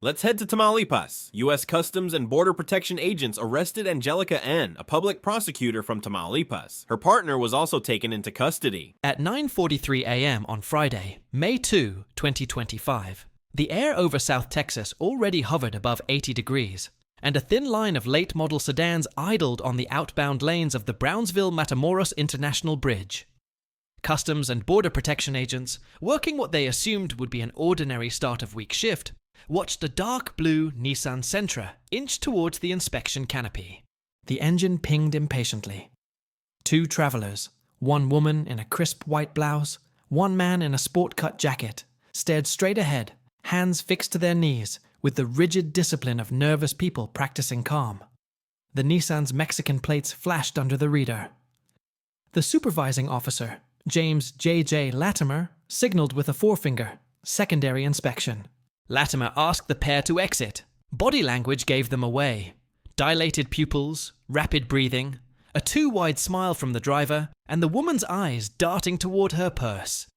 Let's head to Tamaulipas. U.S. Customs and Border Protection agents arrested Angélica N, a public prosecutor from Tamaulipas. Her partner was also taken into custody. At 9:43 a.m. on Friday, May 2, 2025, the air over South Texas already hovered above 80 degrees, and a thin line of late-model sedans idled on the outbound lanes of the Brownsville-Matamoros International Bridge. Customs and Border Protection agents, working what they assumed would be an ordinary start-of-week shift, watched a dark blue Nissan Sentra inch towards the inspection canopy. The engine pinged impatiently. Two travelers, one woman in a crisp white blouse, one man in a sport-cut jacket, stared straight ahead, hands fixed to their knees, with the rigid discipline of nervous people practicing calm. The Nissan's Mexican plates flashed under the reader. The supervising officer, James J.J. Latimer, signaled with a forefinger, secondary inspection. Latimer asked the pair to exit. Body language gave them away. Dilated pupils, rapid breathing, a too-wide smile from the driver, and the woman's eyes darting toward her purse.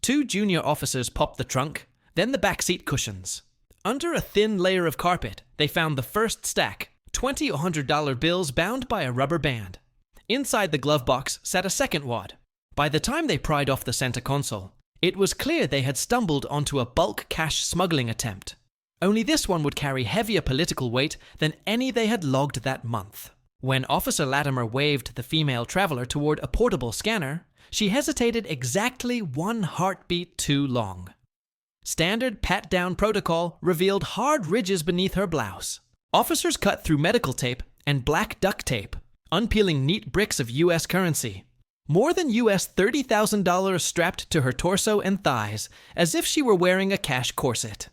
Two junior officers popped the trunk, then the backseat cushions. Under a thin layer of carpet, they found the first stack, $20 or $100 bills bound by a rubber band. Inside the glove box sat a second wad. By the time they pried off the center console, it was clear they had stumbled onto a bulk cash smuggling attempt. Only this one would carry heavier political weight than any they had logged that month. When Officer Latimer waved the female traveler toward a portable scanner, she hesitated exactly one heartbeat too long. Standard pat-down protocol revealed hard ridges beneath her blouse. Officers cut through medical tape and black duct tape, unpeeling neat bricks of U.S. currency. More than US $30,000 strapped to her torso and thighs, as if she were wearing a cash corset.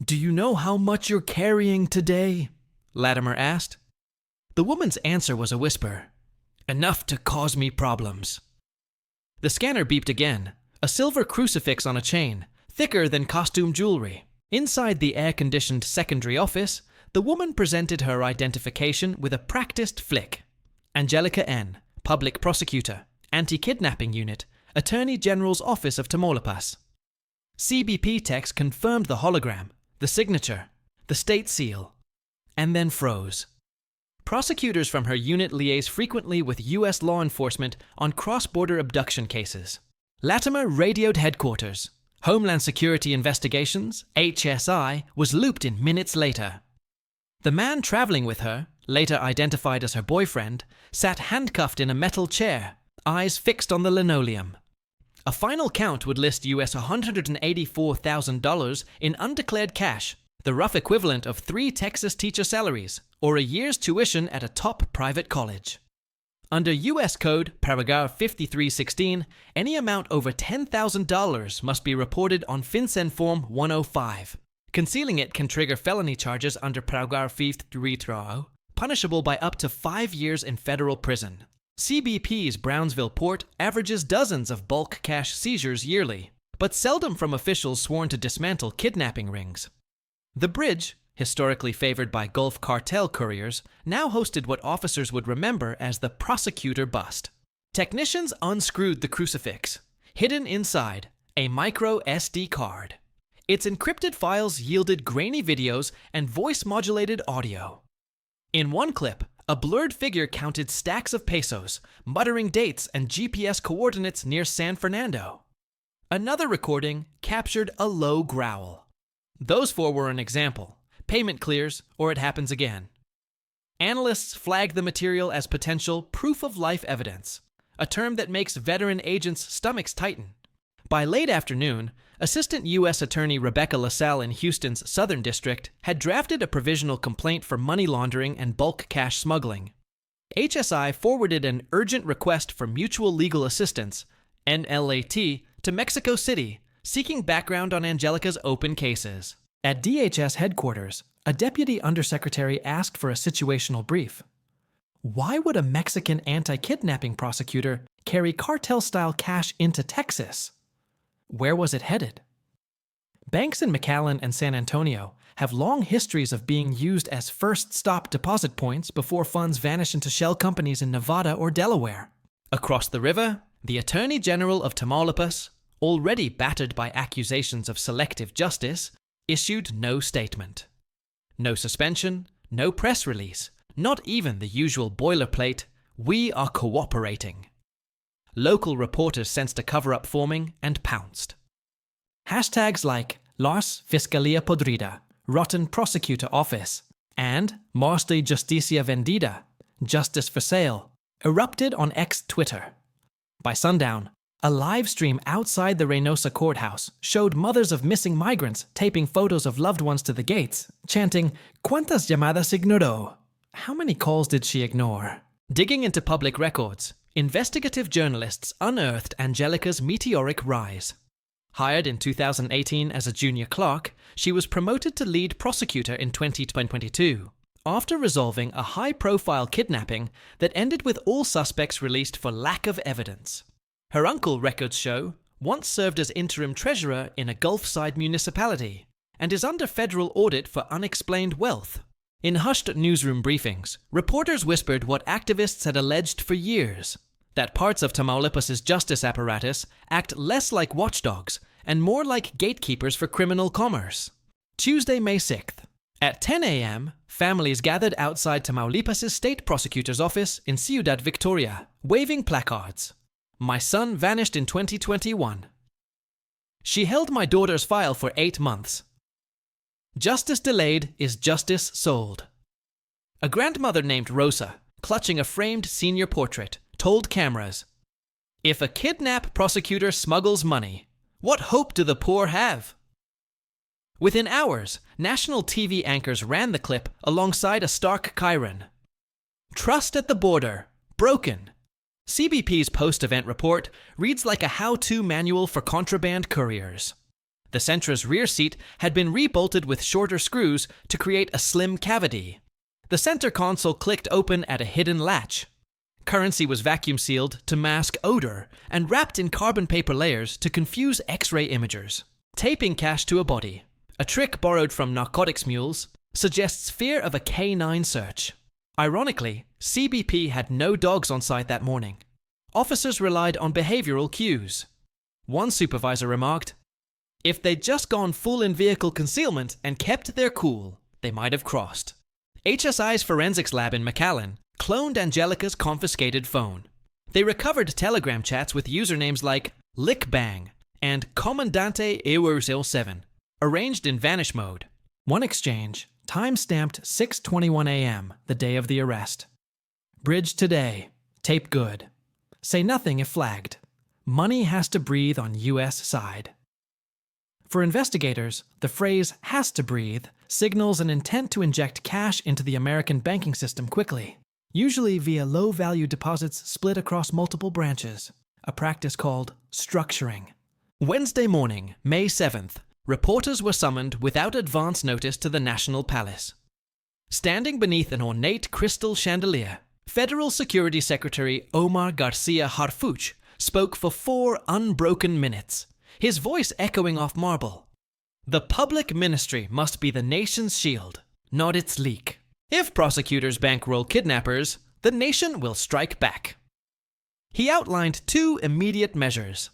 "Do you know how much you're carrying today?" Latimer asked. The woman's answer was a whisper. "Enough to cause me problems." The scanner beeped again, a silver crucifix on a chain, thicker than costume jewelry. Inside the air-conditioned secondary office, the woman presented her identification with a practiced flick. Angélica N, public prosecutor, anti-kidnapping unit, Attorney General's Office of Tamaulipas. CBP text confirmed the hologram, the signature, the state seal, and then froze. Prosecutors from her unit liaise frequently with U.S. law enforcement on cross-border abduction cases. Latimer radioed headquarters. Homeland Security Investigations, HSI, was looped in minutes later. The man traveling with her, later identified as her boyfriend, sat handcuffed in a metal chair, eyes fixed on the linoleum. A final count would list US $184,000 in undeclared cash, the rough equivalent of 3 Texas teacher salaries, or a year's tuition at a top private college. Under U.S. Code, paragraph 5316, any amount over $10,000 must be reported on FinCEN Form 105. Concealing it can trigger felony charges under paragraph 53, punishable by up to 5 years in federal prison. CBP's Brownsville port averages dozens of bulk cash seizures yearly, but seldom from officials sworn to dismantle kidnapping rings. The bridge, historically favored by Gulf cartel couriers, now hosted what officers would remember as the Prosecutor bust. Technicians unscrewed the crucifix. Hidden inside, a micro SD card. Its encrypted files yielded grainy videos and voice-modulated audio. In one clip, a blurred figure counted stacks of pesos, muttering dates and GPS coordinates near San Fernando. Another recording captured a low growl. Those 4 were an example. Payment clears, or it happens again. Analysts flagged the material as potential proof-of-life evidence, a term that makes veteran agents' stomachs tighten. By late afternoon, Assistant U.S. Attorney Rebecca LaSalle in Houston's Southern District had drafted a provisional complaint for money laundering and bulk cash smuggling. HSI forwarded an urgent request for mutual legal assistance, NLAT, to Mexico City, seeking background on Angélica's open cases. At DHS headquarters, a deputy undersecretary asked for a situational brief. Why would a Mexican anti-kidnapping prosecutor carry cartel-style cash into Texas? Where was it headed? Banks in McAllen and San Antonio have long histories of being used as first-stop deposit points before funds vanish into shell companies in Nevada or Delaware. Across the river, the Attorney General of Tamaulipas, already battered by accusations of selective justice, issued no statement. No suspension, no press release, not even the usual boilerplate, "We are cooperating." Local reporters sensed a cover-up forming and pounced. Hashtags like Los Fiscalía Podrida, Rotten Prosecutor Office, and Morste Justicia Vendida, Justice for Sale, erupted on X Twitter. By sundown, a live stream outside the Reynosa courthouse showed mothers of missing migrants taping photos of loved ones to the gates, chanting, "¿Cuántas llamadas ignoró?" How many calls did she ignore? Digging into public records, investigative journalists unearthed Angélica's meteoric rise. Hired in 2018 as a junior clerk, she was promoted to lead prosecutor in 2022, after resolving a high-profile kidnapping that ended with all suspects released for lack of evidence. Her uncle, records show, once served as interim treasurer in a Gulfside municipality and is under federal audit for unexplained wealth. In hushed newsroom briefings, reporters whispered what activists had alleged for years, that parts of Tamaulipas' justice apparatus act less like watchdogs and more like gatekeepers for criminal commerce. Tuesday, May 6th. At 10 a.m., families gathered outside Tamaulipas' state prosecutor's office in Ciudad Victoria, waving placards. "My son vanished in 2021. She held my daughter's file for 8 months. Justice delayed is justice sold." A grandmother named Rosa, clutching a framed senior portrait, told cameras, "If a kidnap prosecutor smuggles money, what hope do the poor have?" Within hours, national TV anchors ran the clip alongside a stark chyron. "Trust at the border, broken." CBP's post-event report reads like a how-to manual for contraband couriers. The Sentra's rear seat had been rebolted with shorter screws to create a slim cavity. The center console clicked open at a hidden latch. Currency was vacuum-sealed to mask odor and wrapped in carbon paper layers to confuse X-ray imagers. Taping cash to a body, a trick borrowed from narcotics mules, suggests fear of a K-9 search. Ironically, CBP had no dogs on site that morning. Officers relied on behavioral cues. One supervisor remarked, "If they'd just gone full in-vehicle concealment and kept their cool, they might have crossed." HSI's forensics lab in McAllen cloned Angélica's confiscated phone. They recovered Telegram chats with usernames like Lickbang and Comandante Ewer07, arranged in vanish mode. One exchange, time-stamped 6:21 a.m., the day of the arrest. "Bridge today. Tape good. Say nothing if flagged. Money has to breathe on U.S. side." For investigators, the phrase "has to breathe" signals an intent to inject cash into the American banking system quickly, usually via low-value deposits split across multiple branches, a practice called structuring. Wednesday morning, May 7th, reporters were summoned without advance notice to the National Palace. Standing beneath an ornate crystal chandelier, Federal Security Secretary Omar Garcia Harfuch spoke for 4 unbroken minutes, his voice echoing off marble. "The public ministry must be the nation's shield, not its leak. If prosecutors bankroll kidnappers, the nation will strike back." He outlined 2 immediate measures: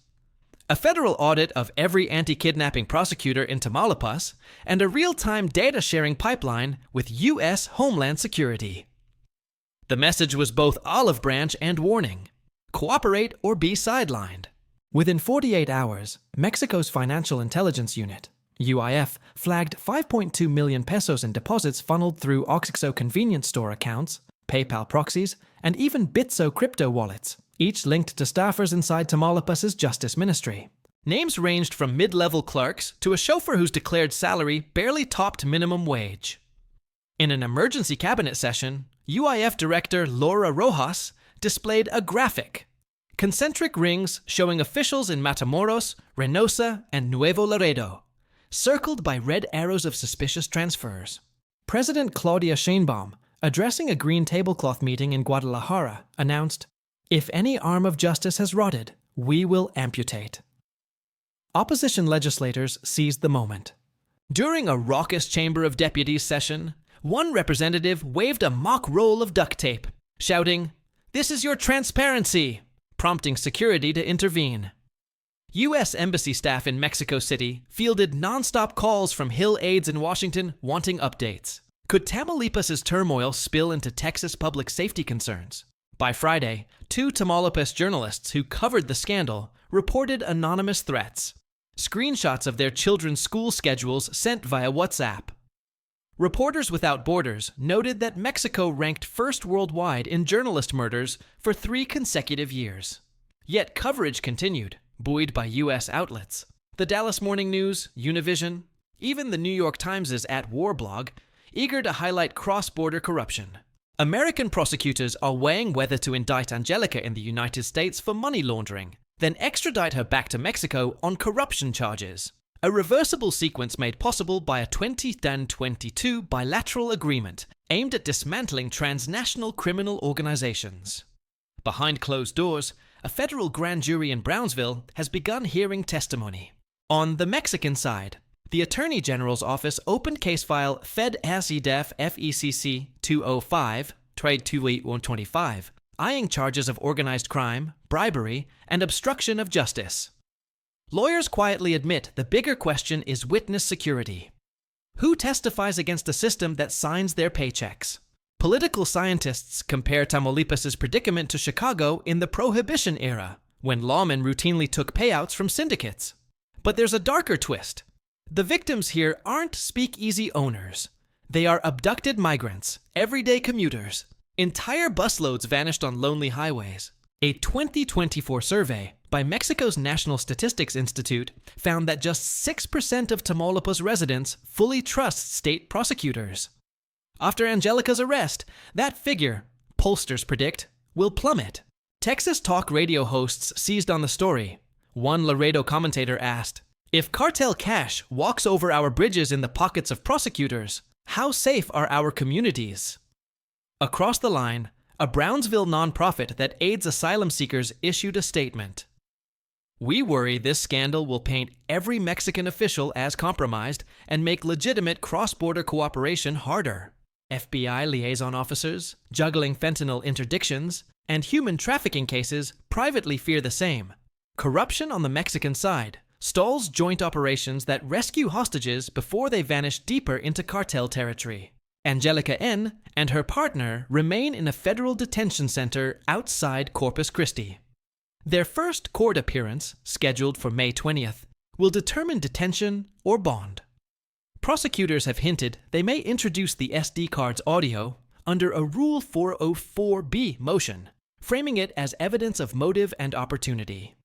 a federal audit of every anti-kidnapping prosecutor in Tamaulipas, and a real-time data-sharing pipeline with U.S. Homeland Security. The message was both olive branch and warning: cooperate or be sidelined. Within 48 hours, Mexico's Financial Intelligence Unit, UIF, flagged 5.2 million pesos in deposits funneled through Oxxo convenience store accounts, PayPal proxies, and even Bitso crypto wallets, each linked to staffers inside Tamaulipas' Justice Ministry. Names ranged from mid-level clerks to a chauffeur whose declared salary barely topped minimum wage. In an emergency cabinet session, UIF Director Laura Rojas displayed a graphic: concentric rings showing officials in Matamoros, Reynosa, and Nuevo Laredo, circled by red arrows of suspicious transfers. President Claudia Sheinbaum, addressing a green tablecloth meeting in Guadalajara, announced, "If any arm of justice has rotted, we will amputate." Opposition legislators seized the moment. During a raucous Chamber of Deputies session, one representative waved a mock roll of duct tape, shouting, "This is your transparency," prompting security to intervene. U.S. Embassy staff in Mexico City fielded nonstop calls from Hill aides in Washington wanting updates. Could Tamaulipas' turmoil spill into Texas public safety concerns? By Friday, 2 Tamaulipas journalists who covered the scandal reported anonymous threats, screenshots of their children's school schedules sent via WhatsApp. Reporters Without Borders noted that Mexico ranked first worldwide in journalist murders for 3 consecutive years. Yet coverage continued, buoyed by U.S. outlets. The Dallas Morning News, Univision, even the New York Times' At War blog, eager to highlight cross-border corruption. American prosecutors are weighing whether to indict Angélica in the United States for money laundering, then extradite her back to Mexico on corruption charges. A reversible sequence made possible by a 2022 bilateral agreement aimed at dismantling transnational criminal organizations. Behind closed doors, a federal grand jury in Brownsville has begun hearing testimony. On the Mexican side, the Attorney General's office opened case file Fed-ASIDEF FECC 205, Trade 28125, eyeing charges of organized crime, bribery, and obstruction of justice. Lawyers quietly admit the bigger question is witness security. Who testifies against a system that signs their paychecks? Political scientists compare Tamaulipas' predicament to Chicago in the Prohibition era, when lawmen routinely took payouts from syndicates. But there's a darker twist. The victims here aren't speakeasy owners. They are abducted migrants, everyday commuters. Entire busloads vanished on lonely highways. A 2024 survey by Mexico's National Statistics Institute found that just 6% of Tamaulipas residents fully trust state prosecutors. After Angélica's arrest, that figure, pollsters predict, will plummet. Texas talk radio hosts seized on the story. One Laredo commentator asked, "If cartel cash walks over our bridges in the pockets of prosecutors, how safe are our communities?" Across the line, a Brownsville nonprofit that aids asylum seekers issued a statement. "We worry this scandal will paint every Mexican official as compromised and make legitimate cross-border cooperation harder. FBI liaison officers, juggling fentanyl interdictions, and human trafficking cases privately fear the same. Corruption on the Mexican side stalls joint operations that rescue hostages before they vanish deeper into cartel territory. Angélica N and her partner remain in a federal detention center outside Corpus Christi. Their first court appearance, scheduled for May 20th, will determine detention or bond. Prosecutors have hinted they may introduce the SD card's audio under a Rule 404B motion, framing it as evidence of motive and opportunity.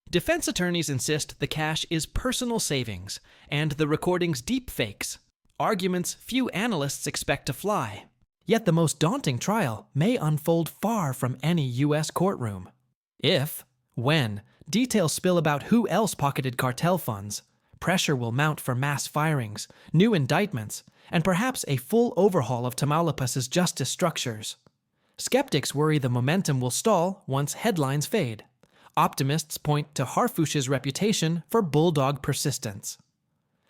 Defense attorneys insist the cash is personal savings and the recordings deep fakes, arguments few analysts expect to fly. Yet the most daunting trial may unfold far from any U.S. courtroom. When details spill about who else pocketed cartel funds, pressure will mount for mass firings, new indictments, and perhaps a full overhaul of Tamaulipas' justice structures. Skeptics worry the momentum will stall once headlines fade. Optimists point to Harfouche's reputation for bulldog persistence.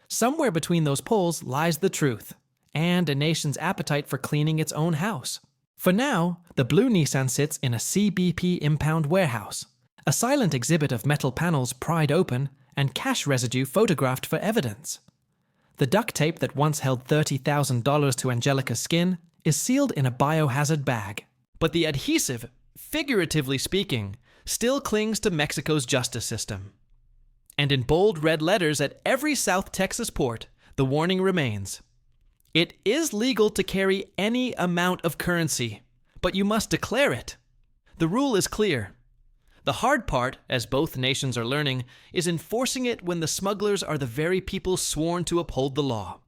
Somewhere between those poles lies the truth, and a nation's appetite for cleaning its own house. For now, the blue Nissan sits in a CBP impound warehouse, a silent exhibit of metal panels pried open and cash residue photographed for evidence. The duct tape that once held $30,000 to Angélica's skin is sealed in a biohazard bag. But the adhesive, figuratively speaking, still clings to Mexico's justice system. And in bold red letters at every South Texas port, the warning remains. It is legal to carry any amount of currency, but you must declare it. The rule is clear. The hard part, as both nations are learning, is enforcing it when the smugglers are the very people sworn to uphold the law.